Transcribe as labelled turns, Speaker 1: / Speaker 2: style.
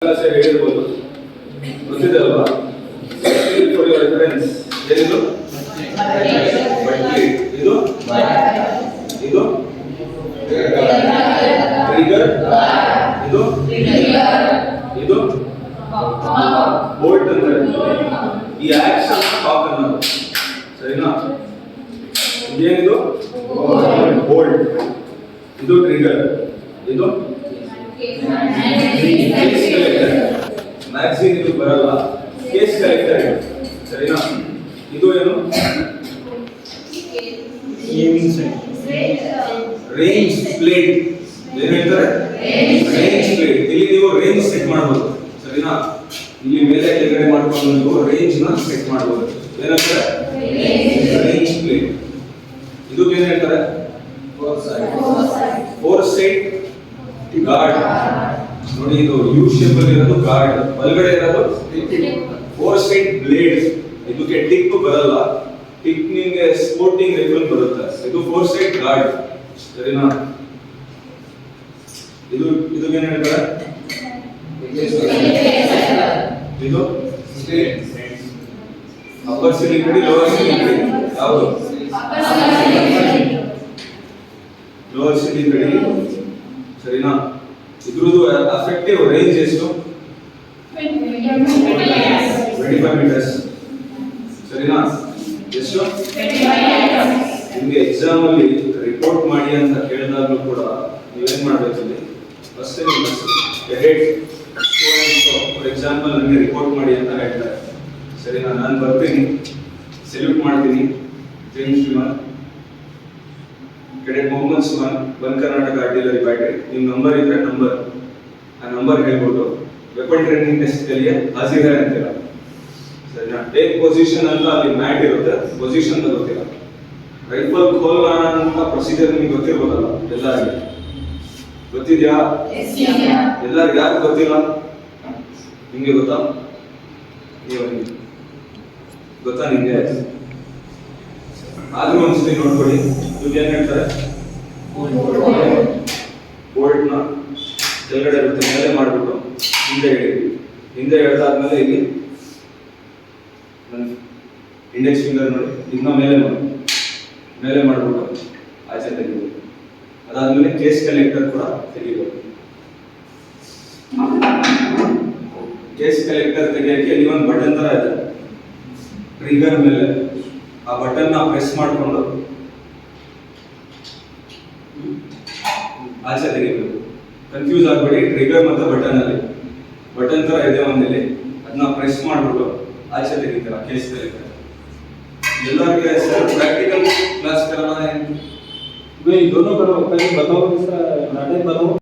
Speaker 1: ಹೇಳಿರ್ಬೋದು, ಗೊತ್ತಿದೆಯಲ್ವಾ? For your reference ಏನಿದು? ಬಟ್ಲಿ. ಇದು ಇದು ಟ್ರಿಗರ್. ಇದು ಇದು ಬೋಲ್ಟ್ ಅಂತಾರೆ. ಈ ಆಕ್ಷನ್ ಟಾಕ್ ಅನ್ನೋದು, ಸರಿನಾ? ಇದೇನಿದು? ಬೋಲ್ಟ್. ಇದು ಟ್ರಿಗರ್. ಇದು ಕೇಸ್ ಕಲೆಕ್ಟರ್. ಮ್ಯಾಗ್ಝಿನ್ ಇದು ಬರಲ್ಲ, ಕೇಸ್ ಕಲೆಕ್ಟರ್, ಸರಿನಾ? ಇದು ಏನು? Range plate. ಏನ್ ಹೇಳ್ತಾರೆ? Range plate. ಇಲ್ಲಿ ನೀವು ರೇಂಜ್ ಸೆಟ್ ಮಾಡಬಹುದು, ಸರಿನಾ? ಇಲ್ಲಿ ಮೇಲೆ ಕೆಳಗಡೆ ಮಾಡ್ಕೊಂಡು ನೀವು ರೇಂಜ್ ನ ಸೆಟ್ ಮಾಡಬಹುದು. ಏನಂತಾರೆ? Range plate. ಇದು ಏನ್ ಹೇಳ್ತಾರೆ? Four side guard. ನೋಡಿ, ಇದು ಯು ಶೇಪ್ ಅಲ್ಲಿ ಇರೋದು ಗಾರ್ಡ್, ಒಳಗಡೆ ಇರೋದು ಫೋರ್ ಸೈಡ್ ಬ್ಲೇಡ್. ಇದಕ್ಕೆ ಟಿಪ್ ಬರಲ್ಲ, ಟಿಪ್ ನಿಮಗೆ ಸ್ಪೋರ್ಟಿಂಗ್ ರೈಫಲ್ ಬರುತ್ತೆ. ಇದು ಫೋರ್ ಸೈಡ್ ಗಾರ್ಡ್, ಸರಿನಾ? ಇದು ಏನ್ ಹೇಳ್ತಾರೆ? ಇದು ಅಪ್ಪರ್ ಸಿಲಿಂಗ್ ಕಡಿ, ಲೋವರ್ ಸಿಲಿಂಗ್ ಕಡಿ. ಯಾವುದು? ಲೋವರ್ ಸಿಲಿಂಗ್ ಕಡಿ, ಸರಿನಾ? ಇದ್ರದ್ದು ಅಫೆಕ್ಟಿವ್ ರೇಂಜ್ ಎಷ್ಟು? 25 ಮೀಟರ್ಸ್, ಸರಿನಾ? ಎಷ್ಟು? ನಿಮಗೆ ಎಕ್ಸಾಮ್ ಅಲ್ಲಿ ರಿಪೋರ್ಟ್ ಮಾಡಿ ಅಂತ ಕೇಳಿದಾಗಲೂ ಕೂಡ ನೀವೇನ್ ಮಾಡ್ಬೇಕಲ್ಲಿ? ಫಸ್ಟ್ ಹೆಡ್ ಫಾರ್ ಎಕ್ಸಾಂಪಲ್ ನನಗೆ ರಿಪೋರ್ಟ್ ಮಾಡಿ ಅಂತ ಹೇಳ್ತಾರೆ, ಸರಿನಾ? ನಾನು ಬರ್ತೀನಿ, ಸೆಲ್ಯೂಟ್ ಮಾಡ್ತೀನಿ. ಜೈನ್ ಶ್ರೀಮಾನ್, cadet Mohammad Suman, one Karnataka artillery battery. ನಿಮ್ಮ ನಂಬರ್ ಇದ್ರೆ ನಂಬರ್, ಆ ನಂಬರ್ ಹೇಳ್ಬಿಟ್ಟು ವೆಪನ್ ಟ್ರೈನಿಂಗ್ ಟೆಸ್ಟ್ ಕಲಿಯ ಹಾಜಿರ ಅಂತೀರ, ಸರಿನಾ? ಟೇಕ್ ಪೊಸಿಷನ್ ಅಂತ ಅಲ್ಲಿ ಮ್ಯಾಟ್ ಇರುತ್ತೆ, ಪೊಸಿಷನ್ ಗೊತ್ತಿಲ್ಲ. ರೈಫಲ್ ಖೋಲ್ ಅಂತ ಪ್ರೊಸೀಜರ್ ನಿಮ್ಗೆ ಗೊತ್ತಿರ್ಬೋದಲ್ಲ ಎಲ್ಲರಿಗೆ? ಗೊತ್ತಿದ್ಯಾ? ಎಲ್ಲರಿಗೂ ಯಾರು ಗೊತ್ತಿಲ್ಲ? ನಿಮ್ಗೆ ಗೊತ್ತಾ? ಗೊತ್ತಾ ನಿಮ್ಗೆ? ಆದ್ರೂ ಒಂದ್ಸತಿ ನೋಡ್ಕೊಳ್ಳಿ. ಇದು ಏನ್ ಹೇಳ್ತಾರೆ? ಬೋಲ್ಟ್ ನ ಕೆಳಗಡೆ ಇರುತ್ತೆ, ಮೇಲೆ ಮಾಡ್ಬಿಟ್ಟು ಹಿಂದೆ ಎಳಿ. ಹಿಂದೆ ಎಳೆದಾದ್ಮೇಲೆ ಇಲ್ಲಿ ಇಂಡೆಕ್ಸ್ ಫಿಂಗರ್ ನೋಡಿ, ಇದನ್ನ ಮೇಲೆ ಮಾಡ್ಬಿಟ್ಟು ಆಚೆ ತೆಗಿಬೋದು. ಅದಾದ್ಮೇಲೆ ಕೇಸ್ ಕಲೆಕ್ಟರ್ ಕೂಡ ತೆಗಿಬೋದು. ಕೇಸ್ ಕಲೆಕ್ಟರ್ ತೆಗಿಯಕ್ಕೆ ನೀವೊಂದು ಬಟನ್ ತರ ಇದೆ ಟ್ರಿಗರ್ ಮೇಲೆ, ಆ ಬಟನ್ ನ ಪ್ರೆಸ್ ಮಾಡಿಕೊಂಡು ಆಚೆ ತೆಗಿಬೇಕು. ಕನ್ಫ್ಯೂಸ್ ಆಗಬೇಡಿ, ಟ್ರಿಗರ್ ಮತ್ತು ಬಟನ್ ತರ ಇದೆ ಒಂದಲ್ಲಿ, ಅದನ್ನ ಪ್ರೆಸ್ ಮಾಡ್ಬಿಟ್ಟು ಆಚೆ ತೆಗಿತೀರ ಕೇಸ್ ಕಲೆಕ್ಟರ್. ಎಲ್ಲರಿಗೆ सर प्रैक्टिकल क्लास कराना है?
Speaker 2: नहीं, दोनों करो, पहले बताओ, इसका नाटक बताओ।